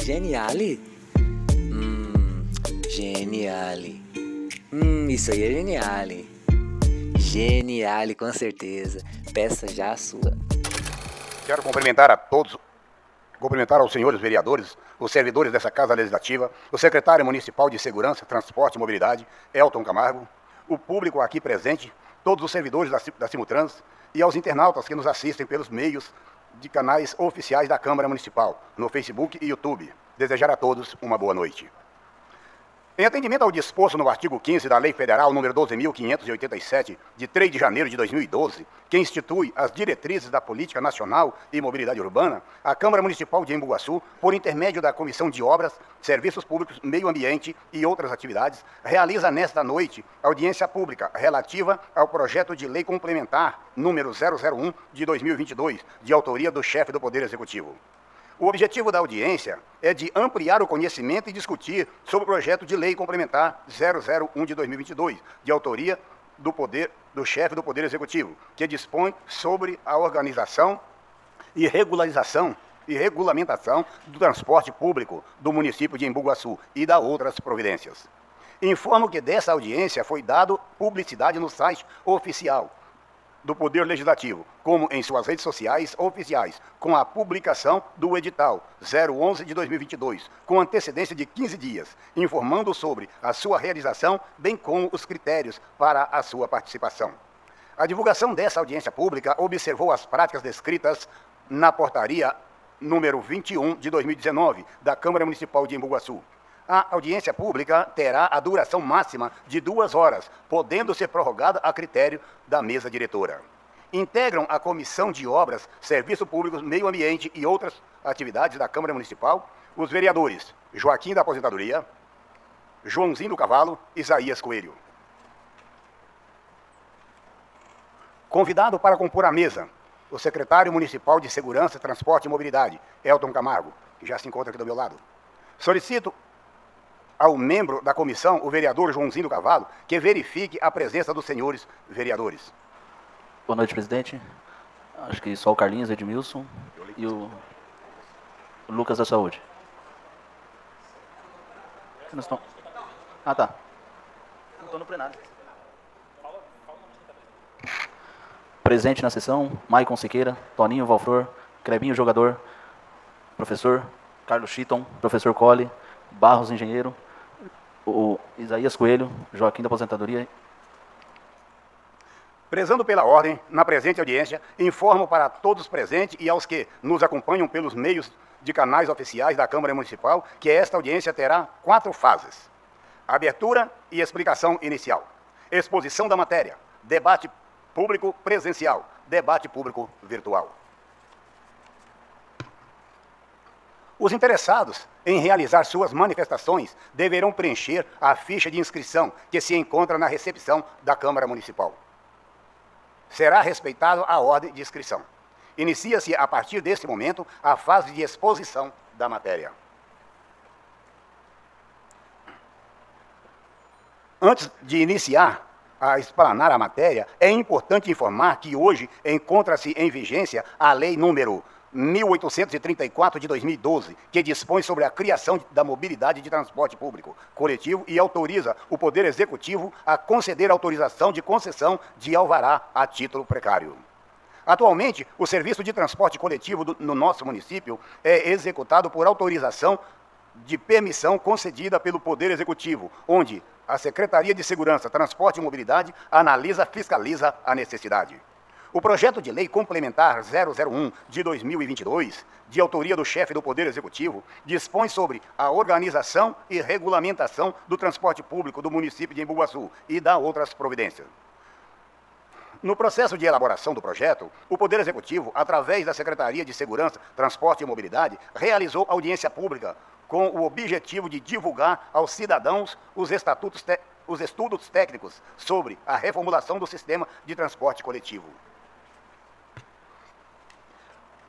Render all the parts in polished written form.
Geniale? Geniale. Isso aí é geniale. Geniale, com certeza. Peça já a sua. Quero cumprimentar a todos, cumprimentar aos senhores vereadores, os servidores dessa Casa Legislativa, o secretário municipal de Segurança, Transporte e Mobilidade, Elton Camargo, o público aqui presente, todos os servidores da Simultrans e aos internautas que nos assistem pelos meios de canais oficiais da Câmara Municipal, no Facebook e YouTube. Desejar a todos uma boa noite. Em atendimento ao disposto no artigo 15 da Lei Federal nº 12.587, de 3 de janeiro de 2012, que institui as diretrizes da Política Nacional e Mobilidade Urbana, a Câmara Municipal de Embu-Guaçu, por intermédio da Comissão de Obras, Serviços Públicos, Meio Ambiente e outras atividades, realiza nesta noite audiência pública relativa ao projeto de lei complementar número 001 de 2022, de autoria do chefe do Poder Executivo. O objetivo da audiência é de ampliar o conhecimento e discutir sobre o projeto de lei complementar 001 de 2022, de autoria do chefe do Poder Executivo, que dispõe sobre a organização e regulamentação do transporte público do município de Embu-Guaçu e da outras providências. Informo que dessa audiência foi dado publicidade no site oficial do Poder Legislativo, como em suas redes sociais oficiais, com a publicação do edital 011 de 2022, com antecedência de 15 dias, informando sobre a sua realização, bem como os critérios para a sua participação. A divulgação dessa audiência pública observou as práticas descritas na portaria número 21 de 2019, da Câmara Municipal de Embu-Guaçu. A audiência pública terá a duração máxima de 2 horas, podendo ser prorrogada a critério da mesa diretora. Integram a Comissão de Obras, Serviços Públicos, Meio Ambiente e outras atividades da Câmara Municipal os vereadores Joaquim da Aposentadoria, Joãozinho do Cavalo, Isaías Coelho. Convidado para compor a mesa, o secretário municipal de Segurança, Transporte e Mobilidade, Elton Camargo, que já se encontra aqui do meu lado. Solicito ao membro da comissão, o vereador Joãozinho do Cavalo, que verifique a presença dos senhores vereadores. Boa noite, presidente. Acho que só o Carlinhos, Edmilson e o Lucas da Saúde. Nós estão... Ah, tá. Não estou no plenário. Presente na sessão, Maicon Siqueira, Toninho Valflor, Clebinho Jogador, professor Carlos Chiton, professor Colli, Barros Engenheiro, o Isaías Coelho, Joaquim da Aposentadoria. Prezando pela ordem, na presente audiência, informo para todos presentes e aos que nos acompanham pelos meios de canais oficiais da Câmara Municipal que esta audiência terá 4 fases: abertura e explicação inicial, exposição da matéria, debate público presencial, debate público virtual. Os interessados em realizar suas manifestações deverão preencher a ficha de inscrição que se encontra na recepção da Câmara Municipal. Será respeitada a ordem de inscrição. Inicia-se, a partir deste momento, a fase de exposição da matéria. Antes de iniciar a explanar a matéria, é importante informar que hoje encontra-se em vigência a Lei número 1834 de 2012, que dispõe sobre a criação da mobilidade de transporte público coletivo e autoriza o Poder Executivo a conceder autorização de concessão de alvará a título precário. Atualmente, o serviço de transporte coletivo no nosso município é executado por autorização de permissão concedida pelo Poder Executivo, onde a Secretaria de Segurança, Transporte e Mobilidade analisa, fiscaliza a necessidade. O projeto de lei complementar 001 de 2022, de autoria do chefe do Poder Executivo, dispõe sobre a organização e regulamentação do transporte público do município de Embu-Guaçu e da outras providências. No processo de elaboração do projeto, o Poder Executivo, através da Secretaria de Segurança, Transporte e Mobilidade, realizou audiência pública com o objetivo de divulgar aos cidadãos os estudos técnicos sobre a reformulação do sistema de transporte coletivo.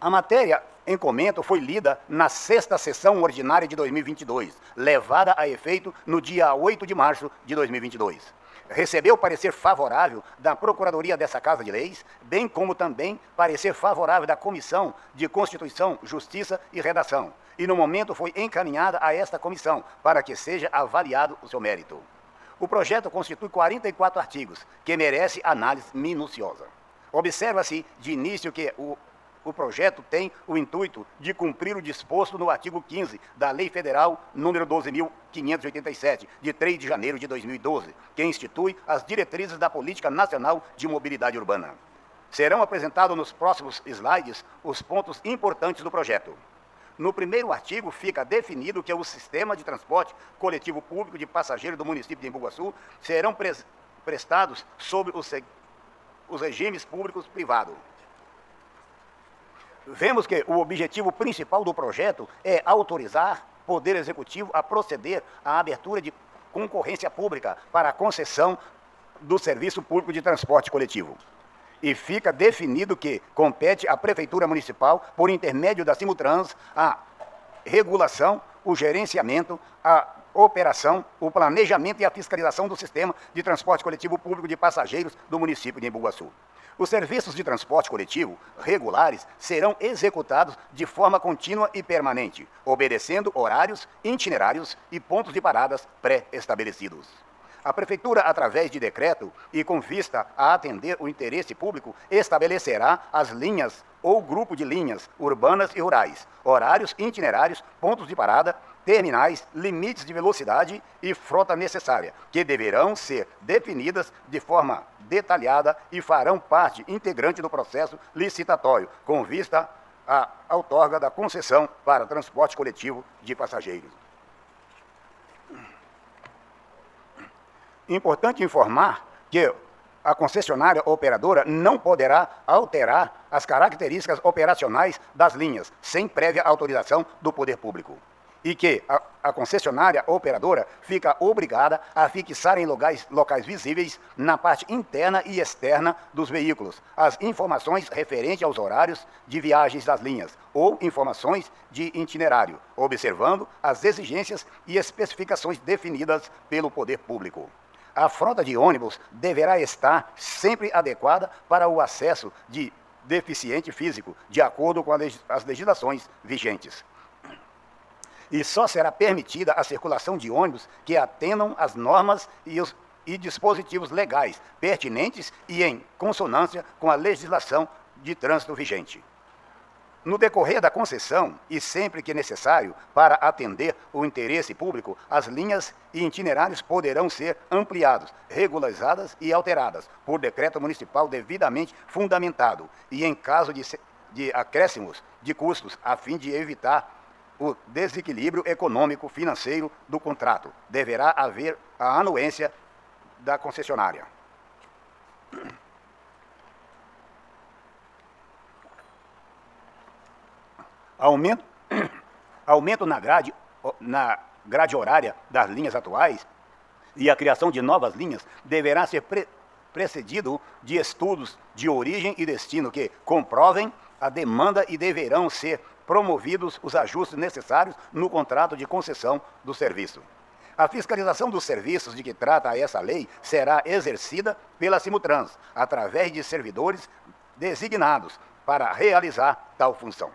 A matéria em comento foi lida na 6ª sessão ordinária de 2022, levada a efeito no dia 8 de março de 2022. Recebeu parecer favorável da Procuradoria dessa Casa de Leis, bem como também parecer favorável da Comissão de Constituição, Justiça e Redação, e no momento foi encaminhada a esta comissão para que seja avaliado o seu mérito. O projeto constitui 44 artigos, que merece análise minuciosa. Observa-se de início que o projeto tem o intuito de cumprir o disposto no artigo 15 da Lei Federal número 12.587, de 3 de janeiro de 2012, que institui as diretrizes da Política Nacional de Mobilidade Urbana. Serão apresentados nos próximos slides os pontos importantes do projeto. No primeiro artigo fica definido que o sistema de transporte coletivo público de passageiros do município de Embu Guaçu serão prestados sobre os regimes públicos privados. Vemos que o objetivo principal do projeto é autorizar o Poder Executivo a proceder à abertura de concorrência pública para a concessão do serviço público de transporte coletivo. E fica definido que compete à Prefeitura Municipal, por intermédio da Simutrans, a regulação, o gerenciamento, a operação, o planejamento e a fiscalização do sistema de transporte coletivo público de passageiros do município de Embu Guaçu. Os serviços de transporte coletivo regulares serão executados de forma contínua e permanente, obedecendo horários, itinerários e pontos de paradas pré-estabelecidos. A Prefeitura, através de decreto e com vista a atender o interesse público, estabelecerá as linhas ou grupo de linhas urbanas e rurais, horários, itinerários, pontos de parada, terminais, limites de velocidade e frota necessária, que deverão ser definidas de forma detalhada e farão parte integrante do processo licitatório, com vista à outorga da concessão para transporte coletivo de passageiros. Importante informar que a concessionária operadora não poderá alterar as características operacionais das linhas, sem prévia autorização do poder público. E que a concessionária operadora fica obrigada a fixar em locais visíveis, na parte interna e externa dos veículos, as informações referentes aos horários de viagens das linhas ou informações de itinerário, observando as exigências e especificações definidas pelo poder público. A frota de ônibus deverá estar sempre adequada para o acesso de deficiente físico, de acordo com as legislações vigentes. E só será permitida a circulação de ônibus que atendam às normas e dispositivos legais pertinentes e em consonância com a legislação de trânsito vigente. No decorrer da concessão, e sempre que necessário para atender o interesse público, as linhas e itinerários poderão ser ampliados, regularizadas e alteradas por decreto municipal devidamente fundamentado e em caso de acréscimos de custos, a fim de evitar o desequilíbrio econômico-financeiro do contrato. Deverá haver a anuência da concessionária. Aumento na grade horária das linhas atuais e a criação de novas linhas deverá ser precedido de estudos de origem e destino que comprovem a demanda e deverão ser promovidos os ajustes necessários no contrato de concessão do serviço. A fiscalização dos serviços de que trata essa lei será exercida pela Simutrans, através de servidores designados para realizar tal função.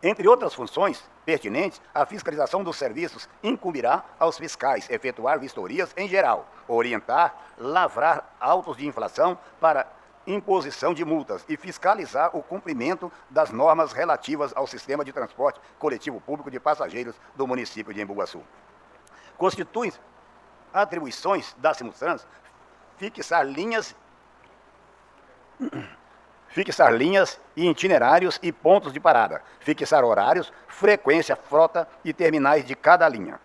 Entre outras funções pertinentes, a fiscalização dos serviços incumbirá aos fiscais efetuar vistorias em geral, orientar, lavrar autos de infração para imposição de multas e fiscalizar o cumprimento das normas relativas ao sistema de transporte coletivo público de passageiros do município de Embu Guaçu. Constituem atribuições da Simutrans fixar linhas e itinerários e pontos de parada, fixar horários, frequência, frota e terminais de cada linha,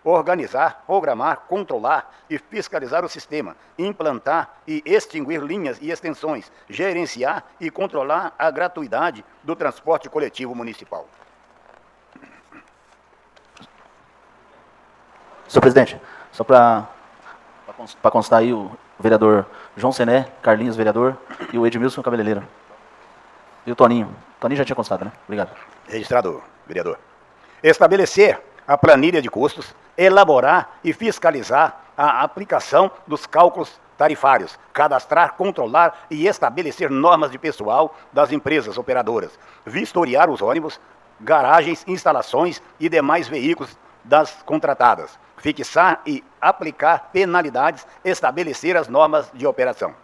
organizar, programar, controlar e fiscalizar o sistema, implantar e extinguir linhas e extensões, gerenciar e controlar a gratuidade do transporte coletivo municipal. Senhor presidente, só para constar aí o vereador João Sené, Carlinhos, vereador, e o Edmilson Cabeleireiro. E o Toninho. O Toninho já tinha constado, né? Obrigado. Registrado, vereador. Estabelecer a planilha de custos, elaborar e fiscalizar a aplicação dos cálculos tarifários, cadastrar, controlar e estabelecer normas de pessoal das empresas operadoras, vistoriar os ônibus, garagens, instalações e demais veículos das contratadas. Fixar e aplicar penalidades, estabelecer as normas de operação.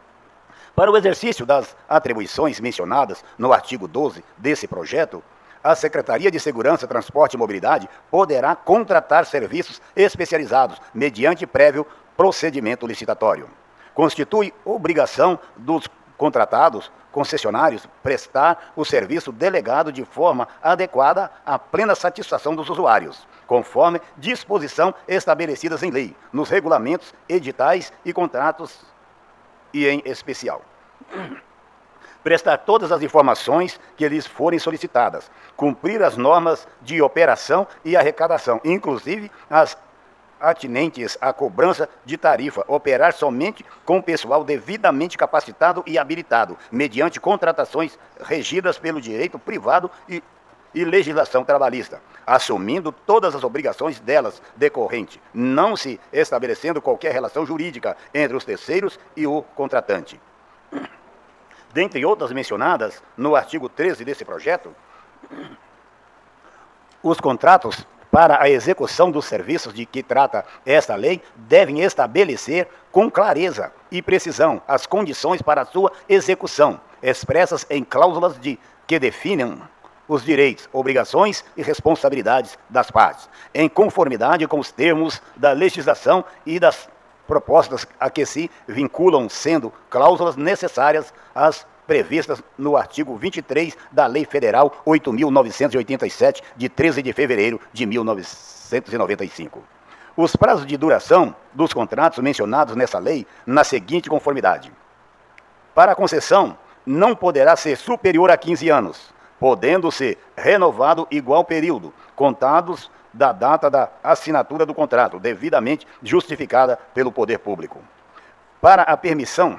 Para o exercício das atribuições mencionadas no artigo 12 desse projeto, a Secretaria de Segurança, Transporte e Mobilidade poderá contratar serviços especializados mediante prévio procedimento licitatório. Constitui obrigação dos contratados concessionários prestar o serviço delegado de forma adequada à plena satisfação dos usuários, conforme disposição estabelecidas em lei, nos regulamentos, editais e contratos e em especial. Prestar todas as informações que lhes forem solicitadas, cumprir as normas de operação e arrecadação, inclusive as atinentes à cobrança de tarifa, operar somente com pessoal devidamente capacitado e habilitado, mediante contratações regidas pelo direito privado e legislação trabalhista, assumindo todas as obrigações delas decorrente, não se estabelecendo qualquer relação jurídica entre os terceiros e o contratante. Dentre outras mencionadas no artigo 13 desse projeto, os contratos para a execução dos serviços de que trata esta lei devem estabelecer com clareza e precisão as condições para a sua execução, expressas em cláusulas que definam os direitos, obrigações e responsabilidades das partes, em conformidade com os termos da legislação e das propostas a que se vinculam, sendo cláusulas necessárias às previstas no artigo 23 da Lei Federal 8.987, de 13 de fevereiro de 1995. Os prazos de duração dos contratos mencionados nessa lei, na seguinte conformidade. Para a concessão, não poderá ser superior a 15 anos, podendo ser renovado igual período, contados da data da assinatura do contrato, devidamente justificada pelo poder público. Para a permissão,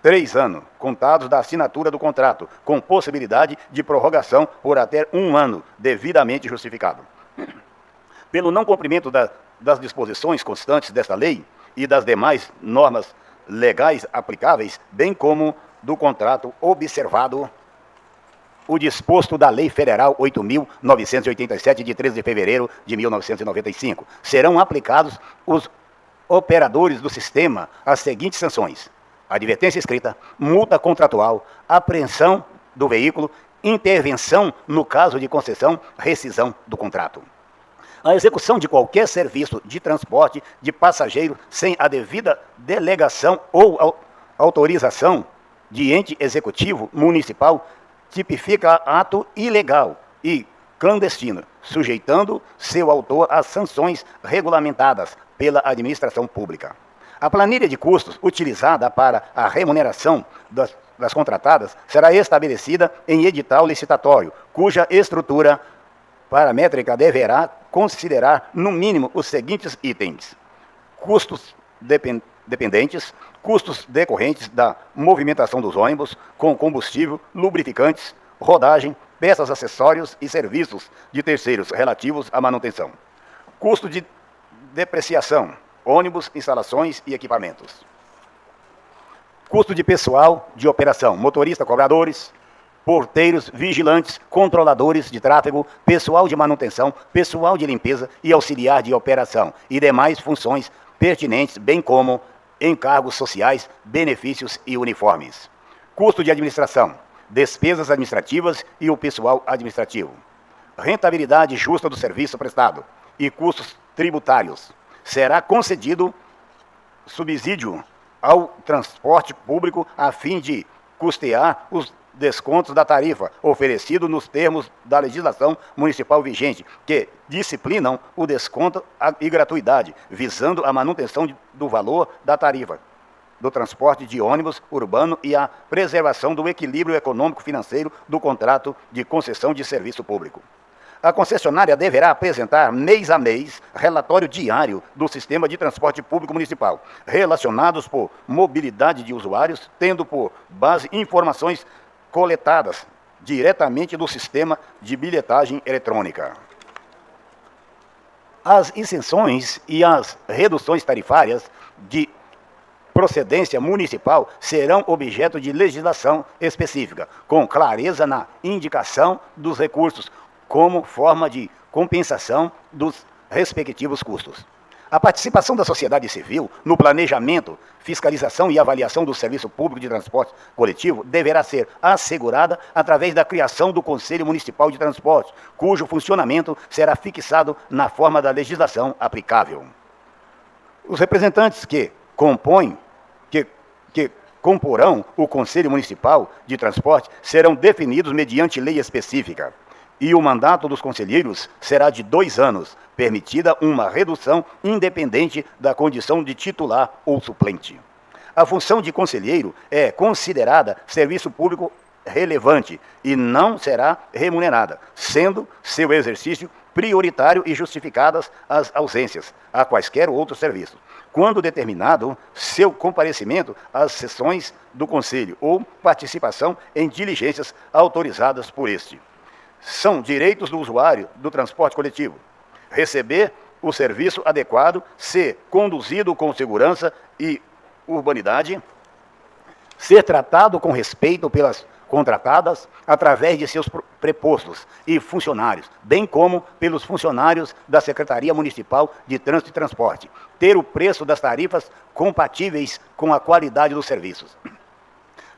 3 anos, contados da assinatura do contrato, com possibilidade de prorrogação por até 1 ano, devidamente justificado. Pelo não cumprimento das disposições constantes desta lei e das demais normas legais aplicáveis, bem como do contrato observado o disposto da Lei Federal 8.987, de 13 de fevereiro de 1995, serão aplicados os operadores do sistema as seguintes sanções: advertência escrita, multa contratual, apreensão do veículo, intervenção no caso de concessão, rescisão do contrato. A execução de qualquer serviço de transporte de passageiro sem a devida delegação ou autorização de ente executivo municipal tipifica ato ilegal e clandestino, sujeitando seu autor às sanções regulamentadas pela administração pública. A planilha de custos utilizada para a remuneração das contratadas será estabelecida em edital licitatório, cuja estrutura paramétrica deverá considerar, no mínimo, os seguintes itens: custos dependentes, custos decorrentes da movimentação dos ônibus com combustível, lubrificantes, rodagem, peças, acessórios e serviços de terceiros relativos à manutenção. Custo de depreciação, ônibus, instalações e equipamentos. Custo de pessoal de operação, motorista, cobradores, porteiros, vigilantes, controladores de tráfego, pessoal de manutenção, pessoal de limpeza e auxiliar de operação e demais funções pertinentes, bem como encargos sociais, benefícios e uniformes. Custo de administração, despesas administrativas e o pessoal administrativo. Rentabilidade justa do serviço prestado e custos tributários. Será concedido subsídio ao transporte público a fim de custear os descontos da tarifa, oferecido nos termos da legislação municipal vigente, que disciplinam o desconto e gratuidade, visando a manutenção do valor da tarifa do transporte de ônibus urbano e a preservação do equilíbrio econômico-financeiro do contrato de concessão de serviço público. A concessionária deverá apresentar mês a mês relatório diário do sistema de transporte público municipal, relacionados por mobilidade de usuários, tendo por base informações coletadas diretamente do sistema de bilhetagem eletrônica. As isenções e as reduções tarifárias de procedência municipal serão objeto de legislação específica, com clareza na indicação dos recursos como forma de compensação dos respectivos custos. A participação da sociedade civil no planejamento, fiscalização e avaliação do serviço público de transporte coletivo deverá ser assegurada através da criação do Conselho Municipal de Transporte, cujo funcionamento será fixado na forma da legislação aplicável. Os representantes que comporão o Conselho Municipal de Transporte serão definidos mediante lei específica, e o mandato dos conselheiros será de 2 anos, permitida uma redução independente da condição de titular ou suplente. A função de conselheiro é considerada serviço público relevante e não será remunerada, sendo seu exercício prioritário e justificadas as ausências a quaisquer outros serviços, quando determinado seu comparecimento às sessões do Conselho ou participação em diligências autorizadas por este. São direitos do usuário do transporte coletivo: receber o serviço adequado, ser conduzido com segurança e urbanidade, ser tratado com respeito pelas contratadas através de seus prepostos e funcionários, bem como pelos funcionários da Secretaria Municipal de Trânsito e Transporte, ter o preço das tarifas compatíveis com a qualidade dos serviços,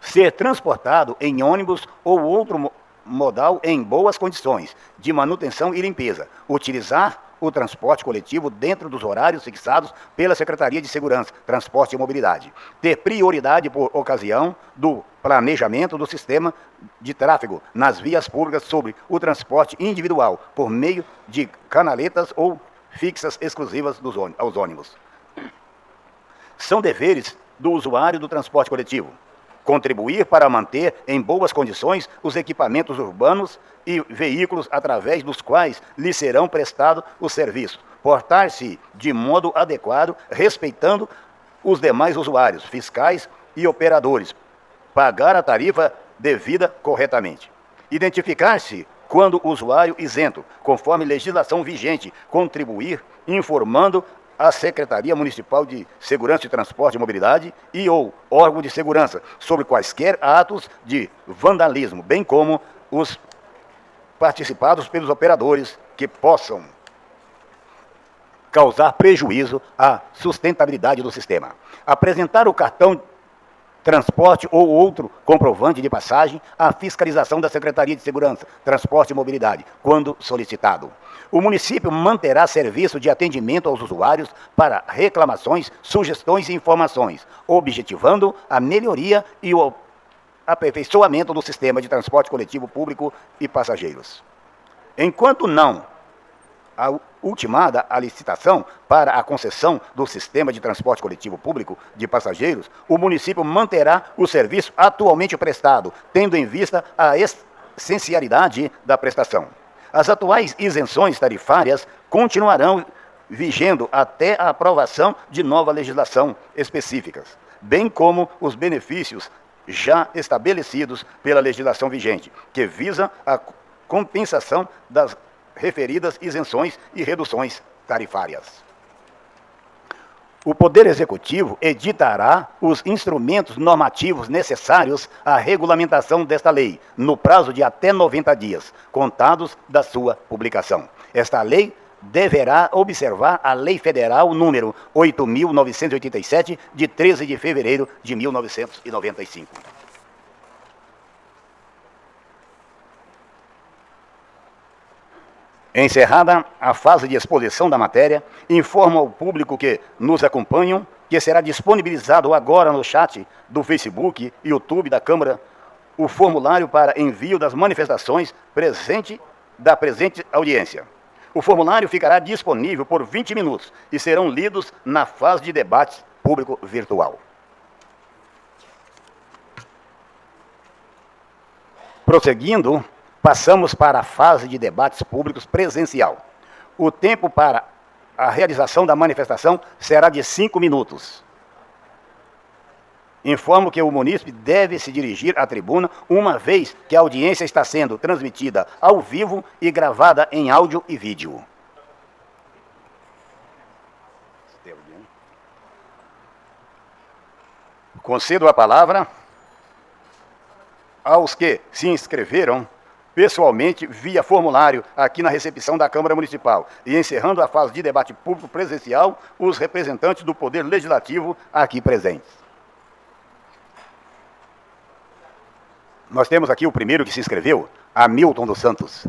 ser transportado em ônibus ou outro modal em boas condições de manutenção e limpeza, utilizar o transporte coletivo dentro dos horários fixados pela Secretaria de Segurança, Transporte e Mobilidade, ter prioridade por ocasião do planejamento do sistema de tráfego nas vias públicas sobre o transporte individual, por meio de canaletas ou fixas exclusivas aos ônibus. São deveres do usuário do transporte coletivo: contribuir para manter em boas condições os equipamentos urbanos e veículos através dos quais lhe serão prestados os serviços, portar-se de modo adequado, respeitando os demais usuários, fiscais e operadores, pagar a tarifa devida corretamente, identificar-se quando usuário isento, conforme legislação vigente, contribuir informando a Secretaria Municipal de Segurança e Transporte e Mobilidade e ou órgão de segurança sobre quaisquer atos de vandalismo, bem como os participados pelos operadores que possam causar prejuízo à sustentabilidade do sistema. Apresentar o cartão transporte ou outro comprovante de passagem à fiscalização da Secretaria de Segurança, Transporte e Mobilidade, quando solicitado. O município manterá serviço de atendimento aos usuários para reclamações, sugestões e informações, objetivando a melhoria e o aperfeiçoamento do sistema de transporte coletivo público e passageiros. Enquanto não ultimada a licitação para a concessão do sistema de transporte coletivo público de passageiros, o município manterá o serviço atualmente prestado, tendo em vista a essencialidade da prestação. As atuais isenções tarifárias continuarão vigendo até a aprovação de nova legislação específicas, bem como os benefícios já estabelecidos pela legislação vigente, que visa a compensação das referidas isenções e reduções tarifárias. O Poder Executivo editará os instrumentos normativos necessários à regulamentação desta lei, no prazo de até 90 dias, contados da sua publicação. Esta lei deverá observar a Lei Federal número 8.987, de 13 de fevereiro de 1995. Encerrada a fase de exposição da matéria, informo ao público que nos acompanham que será disponibilizado agora no chat do Facebook e YouTube da Câmara o formulário para envio das manifestações da presente audiência. O formulário ficará disponível por 20 minutos e serão lidos na fase de debate público virtual. Prosseguindo, passamos para a fase de debates públicos presencial. O tempo para a realização da manifestação será de 5 minutos. Informo que o munícipe deve se dirigir à tribuna uma vez que a audiência está sendo transmitida ao vivo e gravada em áudio e vídeo. Concedo a palavra aos que se inscreveram pessoalmente via formulário aqui na recepção da Câmara Municipal e encerrando a fase de debate público presencial, os representantes do Poder Legislativo aqui presentes. Nós temos aqui o primeiro que se inscreveu, Hamilton dos Santos.